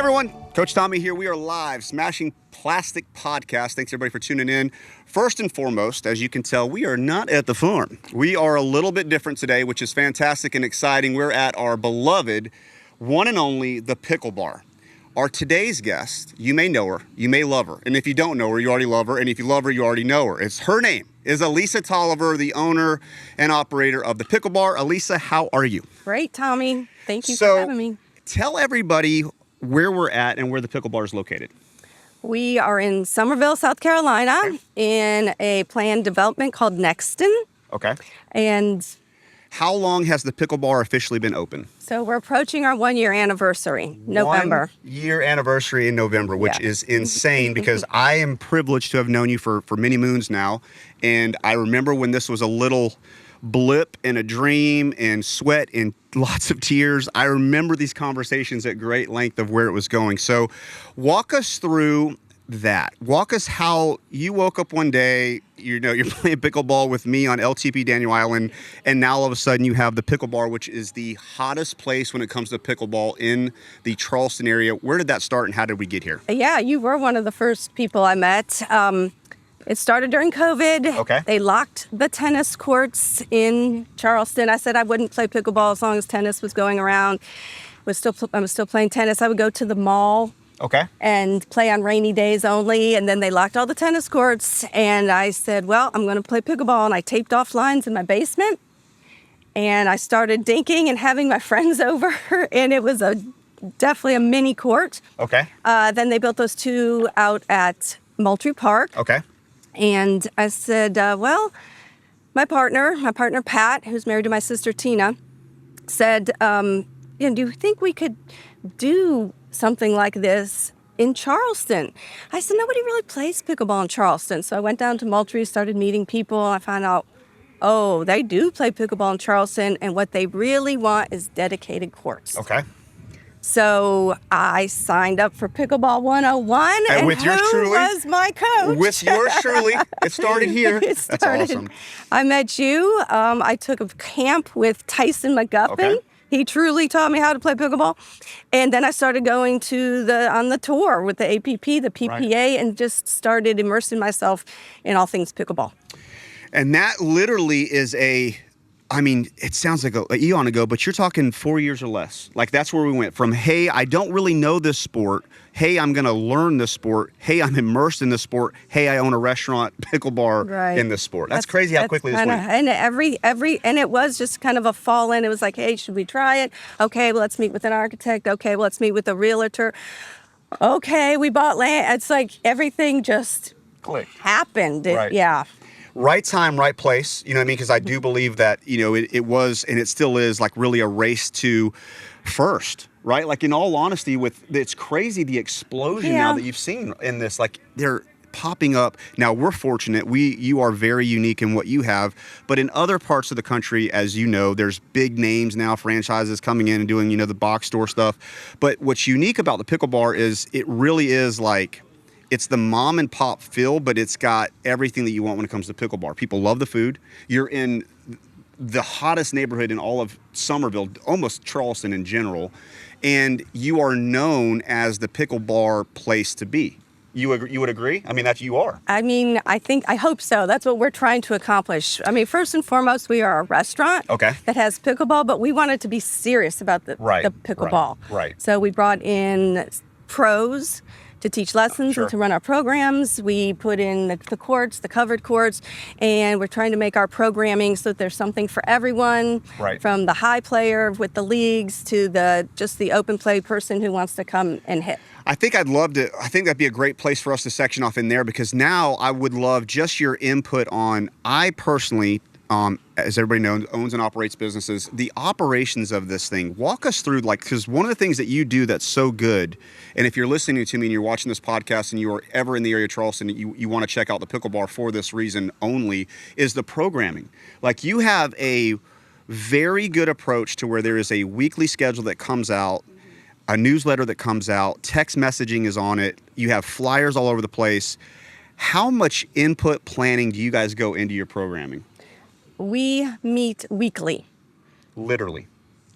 everyone, Coach Tommy here. We are live, Smashing Plastic Podcast. Thanks everybody for tuning in. First and foremost, as you can tell, we are not at the farm. We are a little bit different today, which is fantastic and exciting. We're at our beloved, one and only, the Pickle Bar. Our today's guest, you may know her, you may love her. And if you don't know her, you already love her. And if you love her, you already know her. Her name is Alisa Tolliver, the owner and operator of the Pickle Bar. Alisa, how are you? Great, Tommy. Thank you for having me. Tell everybody where we're at and where the Pickle Bar is located. We are in Summerville, South Carolina, in a planned development called Nexton. Okay. And how long has the Pickle Bar officially been open? So we're approaching our 1-year anniversary, November. 1-year anniversary in November, which is insane because I am privileged to have known you for many moons now. And I remember when this was a little blip and a dream and sweat and lots of tears. I remember these conversations at great length of where it was going. So walk us through that. Walk us how you woke up one day, you're playing pickleball with me on LTP Daniel Island, and now all of a sudden you have the Pickle Bar, which is the hottest place when it comes to pickleball in the Charleston area. Where did that start and how did we get here? Yeah, you were one of the first people I met. It started during COVID. Okay. They locked the tennis courts in Charleston. I said I wouldn't play pickleball as long as tennis was going around. I was still playing tennis. I would go to the mall. Okay. And play on rainy days only. And then they locked all the tennis courts. And I said, well, I'm going to play pickleball. And I taped off lines in my basement. And I started dinking and having my friends over. And it was definitely a mini court. Okay. Then they built those two out at Moultrie Park. Okay. And I said, well, my partner Pat, who's married to my sister Tina, said, do you think we could do something like this in Charleston? I said, nobody really plays pickleball in Charleston. So I went down to Moultrie, started meeting people, and I found out, oh, they do play pickleball in Charleston, and what they really want is dedicated courts. Okay. So I signed up for Pickleball 101, and with yours truly, was my coach? With yours truly. It started here. It started. That's awesome. I met you. I took a camp with Tyson McGuffin. Okay. He truly taught me how to play pickleball. And then I started going on the tour with the APP, the PPA, and just started immersing myself in all things pickleball. And that literally is it sounds like an eon ago, but you're talking 4 years or less. Like that's where we went from, hey, I don't really know this sport. Hey, I'm going to learn this sport. Hey, I'm immersed in this sport. Hey, I own a restaurant, Pickle Bar in this sport. That's crazy how quickly this went. And and it was just kind of a fall in. It was like, hey, should we try it? Okay, well, let's meet with an architect. Okay, well, let's meet with a realtor. Okay, we bought land. It's like everything just happened. Right. Yeah. Right time, right place. You know what I mean? Because I do believe that, it was, and it still is, like really a race to first, right? Like in all honesty, it's crazy the explosion now that you've seen in this. Like they're popping up. Now we're fortunate. You are very unique in what you have, but in other parts of the country, as you know, there's big names now, franchises coming in and doing, the box store stuff. But what's unique about the Pickle Bar is it really is like, it's the mom and pop feel, but it's got everything that you want when it comes to Pickle Bar. People love the food. You're in the hottest neighborhood in all of Summerville, almost Charleston in general, and you are known as the Pickle Bar place to be. You would agree? I mean, that's you are. I hope so. That's what we're trying to accomplish. First and foremost, we are a restaurant that has pickleball, but we wanted to be serious about the pickleball. Right. So we brought in pros to teach lessons and to run our programs. We put in the courts, the covered courts, and we're trying to make our programming so that there's something for everyone, from the high player with the leagues to the open play person who wants to come and hit. I think that'd be a great place for us to section off in there, because now I would love just your input on, I personally, as everybody knows, owns and operates businesses, the operations of this thing. Walk us through, because one of the things that you do that's so good, and if you're listening to me and you're watching this podcast and you are ever in the area of Charleston, you want to check out the Pickle Bar for this reason only, is the programming. Like, you have a very good approach to where there is a weekly schedule that comes out, a newsletter that comes out, text messaging is on it, you have flyers all over the place. How much input planning do you guys go into your programming? We meet weekly. Literally.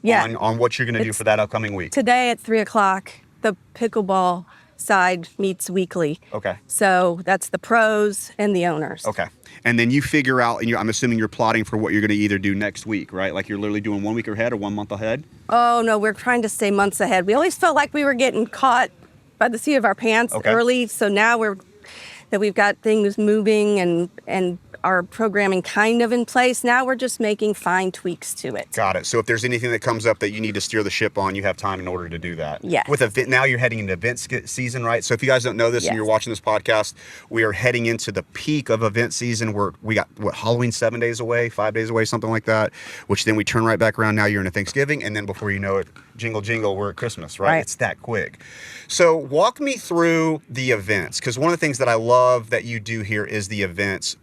Yeah. On what you're going to do for that upcoming week. Today at 3:00, the pickleball side meets weekly. Okay. So that's the pros and the owners. Okay. And then you figure out, and I'm assuming you're plotting for what you're going to either do next week, right? Like you're literally doing 1 week ahead or 1 month ahead? Oh, no, we're trying to stay months ahead. We always felt like we were getting caught by the seat of our pants early. So now we've got things moving and our programming kind of in place. Now we're just making fine tweaks to it. Got it. So if there's anything that comes up that you need to steer the ship on, you have time in order to do that. Yes. Now you're heading into event season, right? So if you guys don't know this and you're watching this podcast, we are heading into the peak of event season where we got, Halloween 7 days away, 5 days away, something like that, which then we turn right back around. Now you're into Thanksgiving. And then before you know it, jingle, jingle, we're at Christmas, right? It's that quick. So walk me through the events, because one of the things that I love that you do here is the events,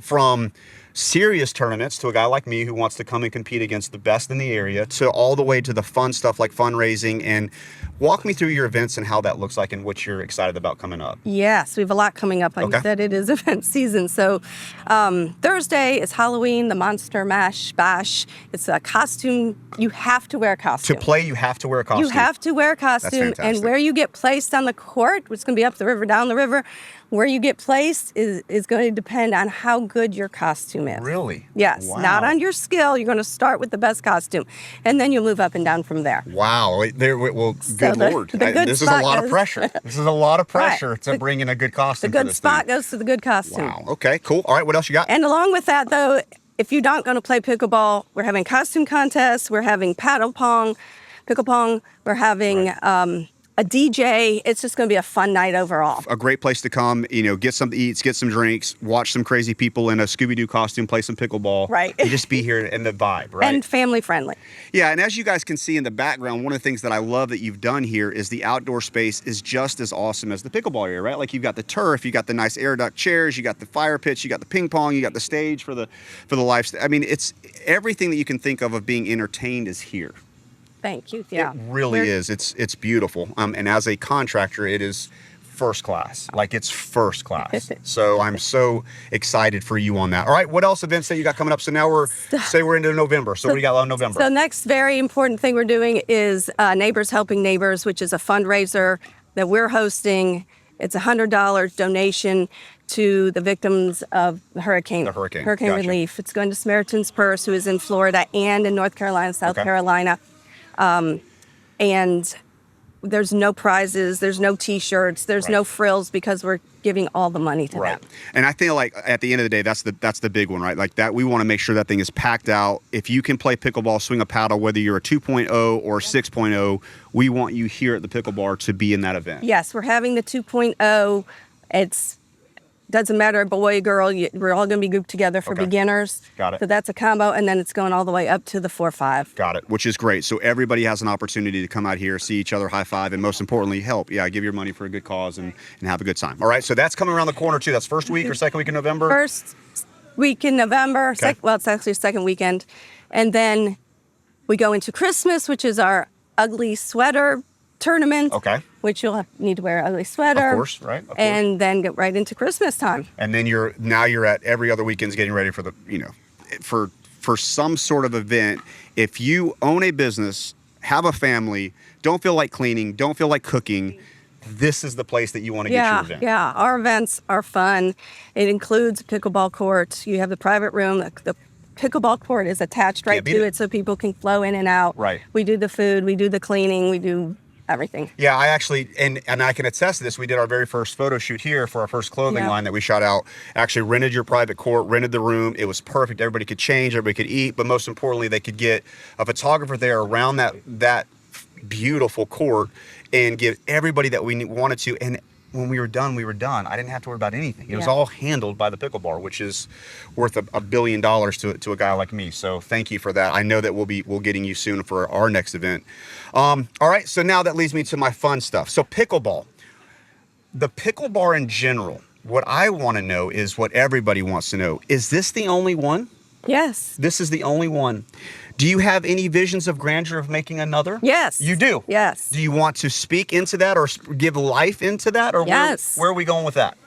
from serious tournaments to a guy like me who wants to come and compete against the best in the area, to all the way to the fun stuff like fundraising. And walk me through your events and how that looks like and what you're excited about coming up. Yes, we have a lot coming up. Like you said, it is event season. So Thursday is Halloween, the Monster Mash Bash. It's a costume. You have to wear a costume. To play, you have to wear a costume. You have to wear a costume. And where you get placed on the court, which is going to be up the river, down the river, where you get placed is going to depend on how good your costume is. Really? Yes. Wow. Not on your skill. You're going to start with the best costume, and then you move up and down from there. Wow. Well, good Lord. This is a lot of pressure. This is a lot of pressure to bring in a good costume. The good spot goes to the good costume. Wow. Okay, cool. All right, what else you got? And along with that, though, if you're not going to play pickleball, we're having costume contests. We're having pickle pong. We're having a DJ. It's just going to be a fun night overall. A great place to come, get something to eat, get some drinks, watch some crazy people in a Scooby-Doo costume, play some pickleball. Right. And just be here in the vibe, right? And family friendly. Yeah, and as you guys can see in the background, one of the things that I love that you've done here is the outdoor space is just as awesome as the pickleball area, right? Like you've got the turf, you got the nice air duct chairs, you got the fire pits, you got the ping pong, you got the stage for the live. I mean, it's everything that you can think of being entertained is here. Thank you. Yeah. It really is. It's beautiful. And as a contractor, it is first class. Like it's first class. So I'm so excited for you on that. All right. What else events that you got coming up? So now we're into November. So what do you got on November? So next very important thing we're doing is Neighbors Helping Neighbors, which is a fundraiser that we're hosting. It's a $100 donation to the victims of hurricane relief. It's going to Samaritan's Purse, who is in Florida and in North Carolina, South Carolina. And there's no prizes, there's no T-shirts, there's no frills, because we're giving all the money to them. And I feel like at the end of the day, that's the big one, right? Like that, we want to make sure that thing is packed out. If you can play pickleball, swing a paddle, whether you're a 2.0 or 6.0, we want you here at the Pickle Bar to be in that event. Yes, we're having the 2.0. Doesn't matter, boy, girl, we're all going to be grouped together for beginners. Got it. So that's a combo, and then it's going all the way up to the 4.5. Got it, which is great. So everybody has an opportunity to come out here, see each other, high five, and most importantly, help. Yeah, give your money for a good cause and have a good time. All right, so that's coming around the corner, too. That's first week or second week in November? First week in November. Okay. Well, it's actually second weekend. And then we go into Christmas, which is our ugly sweater tournament. Okay. Which you'll need to wear an ugly sweater. Of course, right? Of course. And then get right into Christmas time. And then you're at every other weekend's getting ready for the, for some sort of event. If you own a business, have a family, don't feel like cleaning, don't feel like cooking, this is the place that you want to get your event. Yeah, our events are fun. It includes pickleball courts. You have the private room. The pickleball court is attached right to it, so people can flow in and out. Right. We do the food, we do the cleaning, we do everything. Yeah, I actually, and I can attest to this, we did our very first photo shoot here for our first clothing line that we shot out. Actually rented your private court, rented the room. It was perfect. Everybody could change, everybody could eat, but most importantly, they could get a photographer there around that beautiful court and give everybody that we wanted to. And when we were done, we were done. I didn't have to worry about anything. It was all handled by the Pickle Bar, which is worth $1 billion to a guy like me. So thank you for that. I know that we'll getting you soon for our next event. All right, so now that leads me to my fun stuff. So pickleball, the Pickle Bar in general. What I want to know is what everybody wants to know. Is this the only one? Yes. This is the only one. Do you have any visions of grandeur of making another? Yes. You do? Yes. Do you want to speak into that or give life into that? Or yes. Where are we going with that?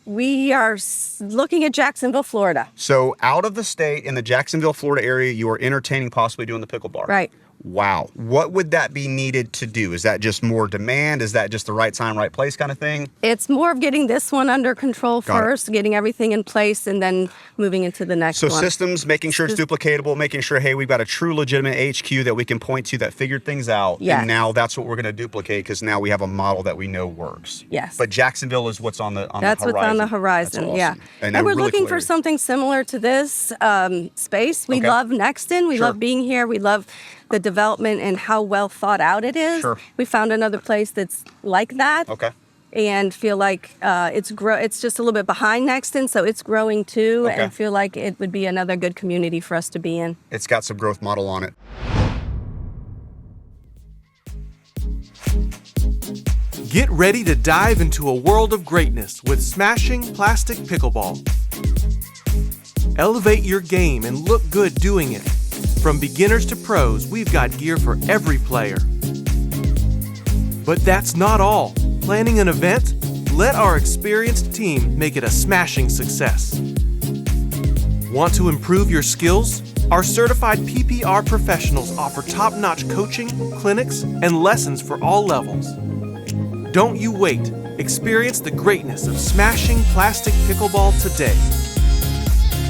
We are looking at Jacksonville, Florida. So out of the state in the Jacksonville, Florida area, you are entertaining possibly doing the Pickle Bar. Right. Wow. What would that be needed to do? Is that just more demand? Is that just the right time, right place kind of thing? It's more of getting this one under control first, getting everything in place, and then moving into the next one. So systems, making sure it's duplicatable, making sure, hey, we've got a true legitimate HQ that we can point to that figured things out. Yes. And now that's what we're going to duplicate because now we have a model that we know works. Yes. But Jacksonville is what's on the horizon. That's what's on the horizon, That's awesome. yeah. And we're really looking cool for area. something similar to this space. We Okay. love Nexton. We Sure. love being here. We love the development and how well thought out it is. Sure. We found another place that's like that. Okay. And feel like it's just a little bit behind Nexton, so it's growing too, Okay. and feel like it would be another good community for us to be in. It's got some growth model on it. Get ready to dive into a world of greatness with Smashing Plastic Pickleball. Elevate your game and look good doing it. From beginners to pros, we've got gear for every player. But that's not all. Planning an event? Let our experienced team make it a smashing success. Want to improve your skills? Our certified PPR professionals offer top-notch coaching, clinics, and lessons for all levels. Don't you wait. Experience the greatness of Smashing Plastic Pickleball today.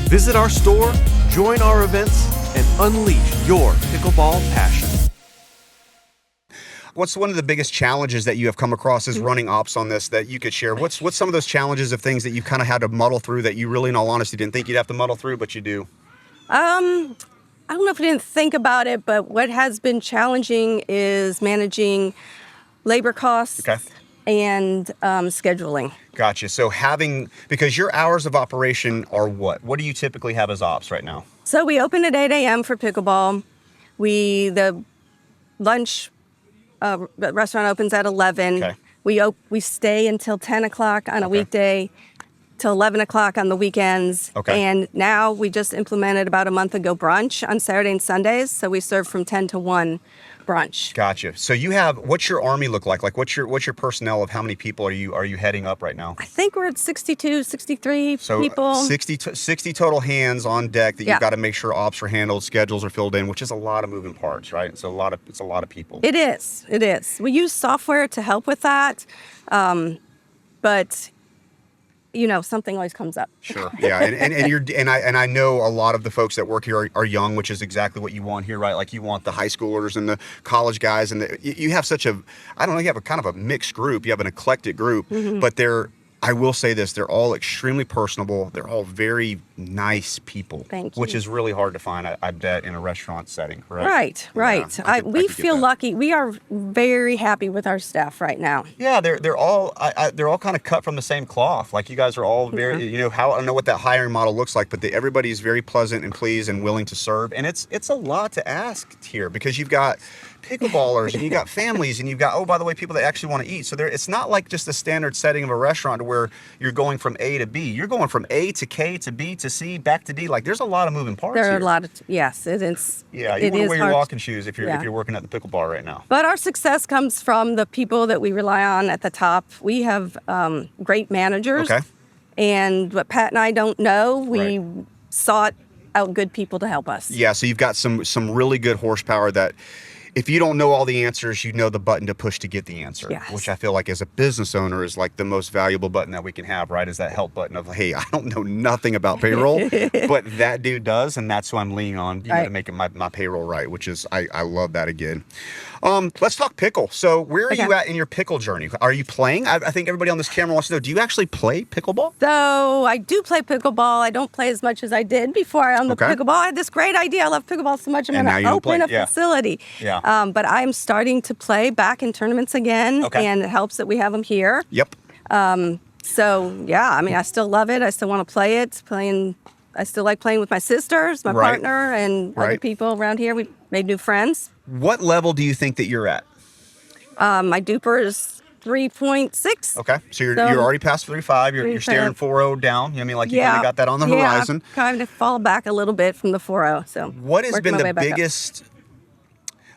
Visit our store, join our events, and unleash your pickleball passion. What's one of the biggest challenges that you have come across as running ops on this that you could share? What's some of those challenges of things that you've kind of had to muddle through that you really, in all honesty, didn't think you'd have to muddle through, but you do? I don't know if I didn't think about it, but what has been challenging is managing labor costs and scheduling. Gotcha. So because your hours of operation are what? What do you typically have as ops right now? So we open at 8 a.m. for pickleball. The lunch restaurant opens at 11. Okay. We stay until 10 o'clock on a weekday, till 11 o'clock on the weekends. Okay. And now we just implemented about a month ago brunch on Saturday and Sundays. So we serve from 10 to 1 brunch. Gotcha. So what's your army look like? Like what's your personnel of how many people are you heading up right now? I think we're at 62, 63 So people. 60 total hands on deck that you've got to make sure ops are handled, schedules are filled in, which is a lot of moving parts, right? It's a lot of people. It is. We use software to help with that, but something always comes up. Sure. Yeah. And I know a lot of the folks that work here are young, which is exactly what you want here, right? Like you want the high schoolers and the college guys, and you have you have a kind of a mixed group. You have an eclectic group, but I will say this, they're all extremely personable. They're all very nice people. Thank you. Which is really hard to find, I bet, in a restaurant setting, correct? Right. Yeah, We feel lucky. We are very happy with our staff right now. Yeah, they're all kind of cut from the same cloth. Like you guys are all very, I don't know what that hiring model looks like, but everybody's very pleasant and pleased and willing to serve. And it's a lot to ask here because you've got pickleballers and you've got families and you've got, oh, by the way, people that actually want to eat. So it's not like just the standard setting of a restaurant where you're going from A to B. You're going from A to K to B to C back to D. Like there's a lot of moving parts. There are here. a lot of yes, it is. Yeah, you want to wear your walking shoes if you're working at the Pickle Bar right now. But our success comes from the people that we rely on at the top. We have great managers. Okay. And what Pat and I don't know, we sought out good people to help us. Yeah, so you've got some really good horsepower that if you don't know all the answers, you know the button to push to get the answer, which I feel like as a business owner is like the most valuable button that we can have, right? Is that help button of, hey, I don't know nothing about payroll, but that dude does, and that's who I'm leaning on. You got to make it my payroll right, which is, I love that again. Let's talk pickle. So where are you at in your pickle journey? Are you playing? I think everybody on this camera wants to know, do you actually play pickleball? So I do play pickleball. I don't play as much as I did before on the pickleball. I had this great idea. I love pickleball so much. I'm going to open a facility. Yeah. But I'm starting to play back in tournaments again, and it helps that we have them here. Yep. So, yeah, I mean, I still love it. I still want to play it. I still like playing with my sisters, my partner, and other people around here. We made new friends. What level do you think that you're at? My duper is 3.6. Okay, so you're already past 3.5. You're staring 4.0 down. You know what I mean, like you kind of got that on the horizon. Yeah, kind of fall back a little bit from the 4.0. So what has been the biggest?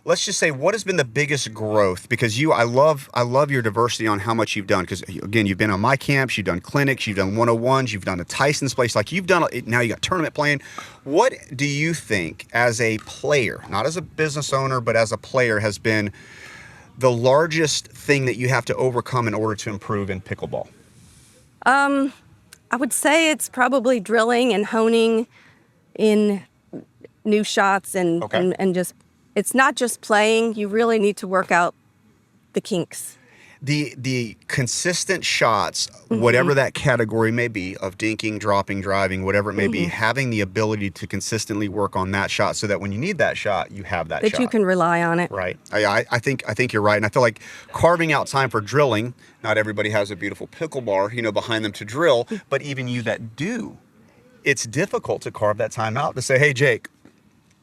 let's just say, what has been the biggest growth? Because I love your diversity on how much you've done. Because again, you've been on my camps, you've done clinics, you've done 101s, you've done the Tyson's place, like you've done. Now you got tournament playing. What do you think, as a player, not as a business owner, but as a player, has been the largest thing that you have to overcome in order to improve in pickleball? I would say it's probably drilling and honing in new shots and just, it's not just playing. You really need to work out the kinks. The consistent shots, whatever that category may be, of dinking, dropping, driving, whatever it may be, having the ability to consistently work on that shot so that when you need that shot, you have that shot. That you can rely on it. Right. I think you're right. And I feel like carving out time for drilling, not everybody has a beautiful pickle bar, behind them to drill, but even you that do, it's difficult to carve that time out to say, hey, Jake,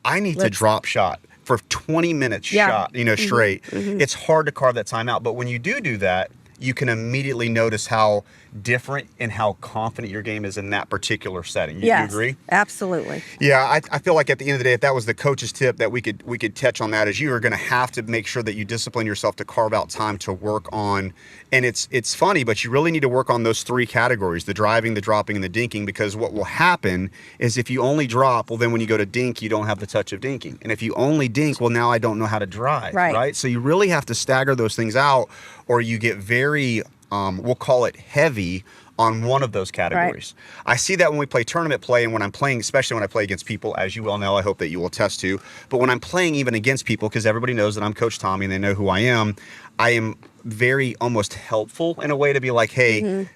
I need to drop shot for 20 minutes shot, straight. It's hard to carve that time out. But when you do that, you can immediately notice how different and how confident your game is in that particular setting. You agree? Absolutely. Yeah, I feel like at the end of the day, if that was the coach's tip that we could touch on that, is you are going to have to make sure that you discipline yourself to carve out time to work on. And it's funny, but you really need to work on those three categories: the driving, the dropping, and the dinking. Because what will happen is if you only drop, well, then when you go to dink, you don't have the touch of dinking. And if you only dink, well, now I don't know how to drive. Right? So you really have to stagger those things out, or you get very we'll call it heavy on one of those categories. I see that when we play tournament play, and when I'm playing, especially when I play against people, as you well know, I hope that you will attest to, but when I'm playing even against people, because everybody knows that I'm Coach Tommy and they know who I am very almost helpful in a way to be like, hey,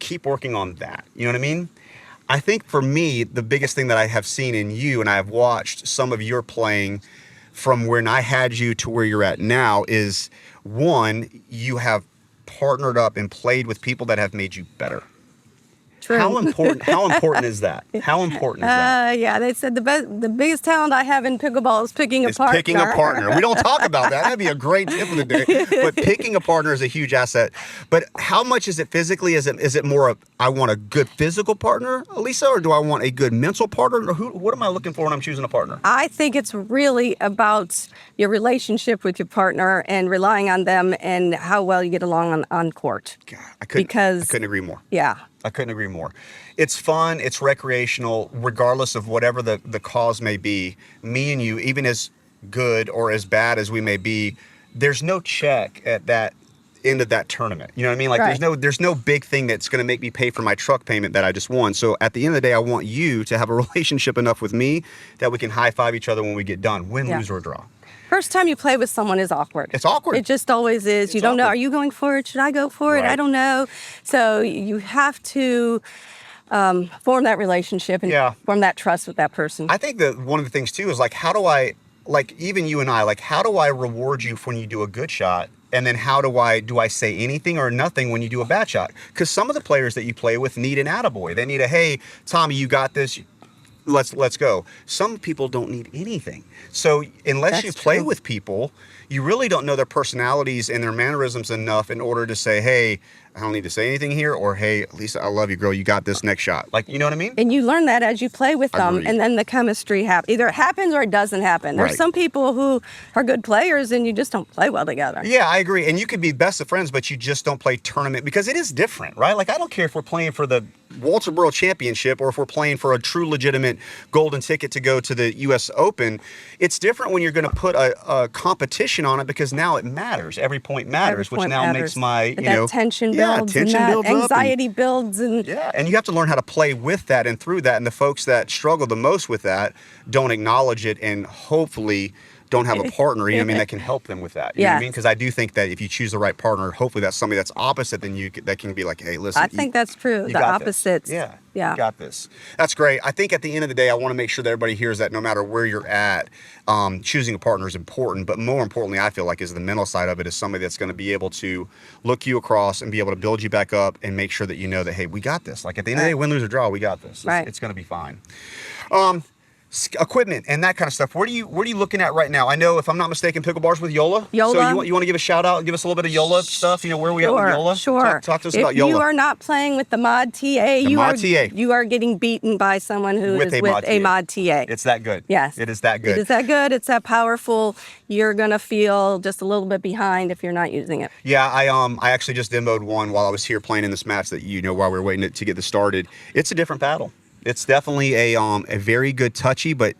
keep working on that. You know what I mean? I think for me, the biggest thing that I have seen in you, and I have watched some of your playing from when I had you to where you're at now, is one, you have partnered up and played with people that have made you better. True. How important is that? How important is that? Yeah, they said the biggest talent I have in pickleball is picking a partner. Picking a partner. We don't talk about that. That'd be a great tip of the day. But picking a partner is a huge asset. But how much is it physically? Is it more of, I want a good physical partner, Alisa, or do I want a good mental partner? Or what am I looking for when I'm choosing a partner? I think it's really about your relationship with your partner and relying on them and how well you get along on court. God, I couldn't agree more. Yeah. I couldn't agree more. It's fun, it's recreational, regardless of whatever the cause may be. Me and you, even as good or as bad as we may be, there's no check at that end of that tournament. You know what I mean? Like there's no big thing that's going to make me pay for my truck payment that I just won. So at the end of the day, I want you to have a relationship enough with me that we can high five each other when we get done, win, lose, or draw. First time you play with someone is awkward. It's awkward. It just always is. You don't know. Are you going for it? Should I go for it? I don't know. So you have to form that relationship and form that trust with that person. I think that one of the things too is like, how do I, like even you and I, like how do I reward you when you do a good shot? And then how do I say anything or nothing when you do a bad shot? Because some of the players that you play with need an attaboy. They need a, hey, Tommy, you got this. Let's go. Some people don't need anything. So unless you play with people, you really don't know their personalities and their mannerisms enough in order to say, hey, I don't need to say anything here, or hey, Lisa, I love you, girl. You got this next shot. Like, you know what I mean? And you learn that as you play with them, and then the chemistry happens. Either it happens or it doesn't happen. There's some people who are good players and you just don't play well together. Yeah, I agree. And you could be best of friends, but you just don't play tournament because it is different, right? Like, I don't care if we're playing for the Walterboro Championship or if we're playing for a true legitimate golden ticket to go to the U.S. Open. It's different when you're going to put a competition on it because now it matters. Every point matters, which now makes my, tension builds, and that anxiety builds. And you have to learn how to play with that and through that. And the folks that struggle the most with that don't acknowledge it and hopefully don't have a partner, that can help them with that. You know what I mean? Because I do think that if you choose the right partner, hopefully that's somebody that's opposite than you that can be like, hey, listen. I think that's true. The opposites. Yeah. You got this. That's great. I think at the end of the day, I want to make sure that everybody hears that no matter where you're at, choosing a partner is important. But more importantly, I feel like is the mental side of it is somebody that's going to be able to look you across and be able to build you back up and make sure that you know that, hey, we got this. Like at the end of the day, win, lose, or draw, we got this. It's going to be fine. equipment and that kind of stuff. What are you looking at right now? I know, if I'm not mistaken, Pickle Bar's with Yola. Yola. So you want to give a shout out and give us a little bit of Yola stuff? Where are we at with Yola? Sure. Talk to us about Yola. If you are not playing with the Mod TA, you are getting beaten by someone who is with a Mod TA. It's that good. Yes. It is that good. It is that good. It's that powerful. You're going to feel just a little bit behind if you're not using it. Yeah, I actually just demoed one while I was here playing in this match that, while we were waiting to get this started. It's a different paddle. It's definitely a very good touchy, but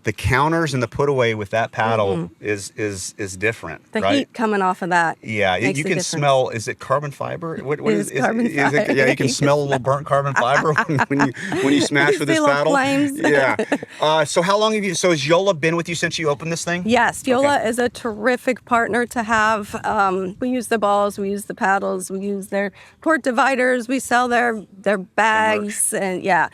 the counters and the put away with that paddle is different. The right? heat coming off of that. Yeah, you can smell. Is it carbon fiber? What is carbon fiber. Yeah, you can smell a little burnt carbon fiber when you smash with this paddle. Flames. Yeah. So how long have you? So has Yola been with you since you opened this thing? Yes, Yola is a terrific partner to have. We use the balls, we use the paddles, we use their court dividers, we sell their bags, and yeah.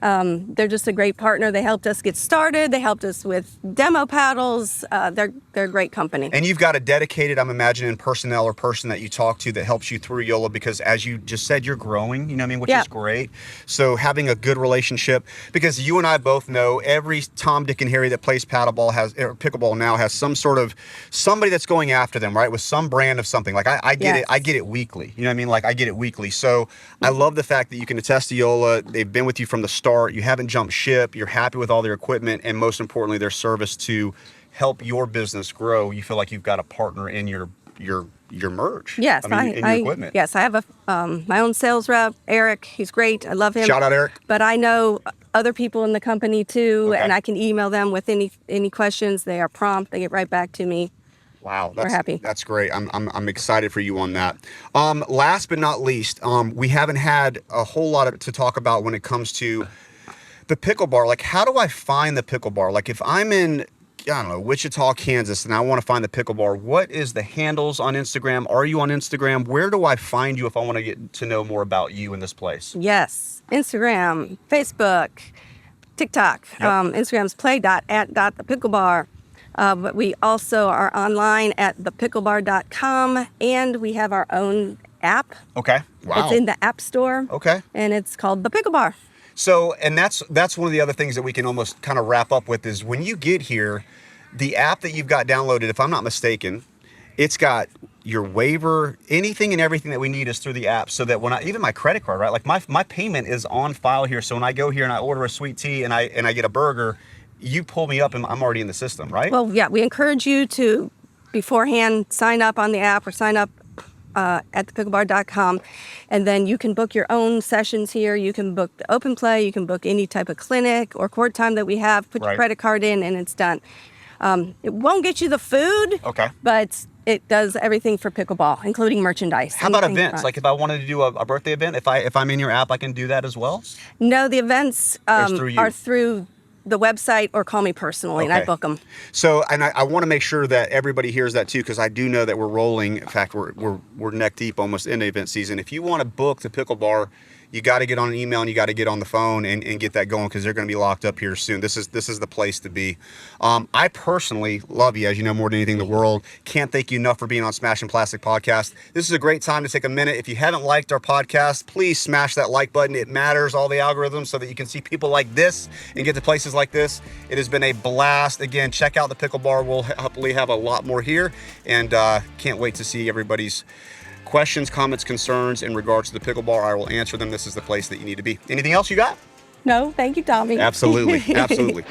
They're just a great partner. They helped us get started. They helped us with demo paddles. They're a great company. And you've got a dedicated, I'm imagining, personnel or person that you talk to that helps you through Yola, because as you just said, you're growing, which is great. So having a good relationship, because you and I both know every Tom, Dick, and Harry that plays pickleball now has some sort of somebody that's going after them, right? With some brand of something. Like I get it. I get it weekly. Like I get it weekly. So I love the fact that you can attest to Yola. They've been with you from the start. You haven't jumped ship. You're happy with all their equipment, and most importantly, their service to help your business grow. You feel like you've got a partner in your merge. Yes, in your equipment. Yes, I have my own sales rep, Eric. He's great. I love him. Shout out, Eric. But I know other people in the company too, Okay. and I can email them with any questions. They are prompt. They get right back to me. Wow, we're happy. That's great. I'm excited for you on that. Last but not least, we haven't had a whole lot to talk about when it comes to the Pickle Bar. Like, how do I find the Pickle Bar? Like, if I'm in, Wichita, Kansas, and I want to find the Pickle Bar, what is the handles on Instagram? Are you on Instagram? Where do I find you if I want to get to know more about you in this place? Yes, Instagram, Facebook, TikTok. Yep. Instagram's play.at.thepicklebbar. But we also are online at thepickleball.com, and we have our own app. Okay. Wow. It's in the App Store. Okay. And it's called the Pickle Bar. So, and that's one of the other things that we can almost kind of wrap up with is when you get here, the app that you've got downloaded, if I'm not mistaken, it's got your waiver, anything and everything that we need is through the app, so that when even my credit card, right? Like my payment is on file here. So when I go here and I order a sweet tea and I get a burger, you pull me up and I'm already in the system, right? Well, yeah, we encourage you to beforehand sign up on the app or sign up at thepickleball.com, and then you can book your own sessions here. You can book the open play, you can book any type of clinic or court time that we have, put your credit card in, and it's done. It won't get you the food, but it does everything for pickleball, including merchandise. How about events? Like if I wanted to do a birthday event, if I'm in your app, I can do that as well? No, the events are through the website or call me personally, and I book them. So, and I want to make sure that everybody hears that too, because I do know that we're rolling. In fact, we're neck deep almost in the event season. If you want to book the Pickle Bar, you got to get on an email and you got to get on the phone and get that going, because they're going to be locked up here soon. This is the place to be. I personally love you, as you know, more than anything in the world. Can't thank you enough for being on Smashing Plastic Podcast. This is a great time to take a minute. If you haven't liked our podcast, please smash that like button. It matters, all the algorithms, so that you can see people like this and get to places like this. It has been a blast. Again, check out the Pickle Bar. We'll hopefully have a lot more here, and can't wait to see everybody's questions, comments, concerns in regards to the Pickle Bar. I will answer them. This is the place that you need to be. Anything else you got? No, thank you, Tommy. Absolutely. Absolutely.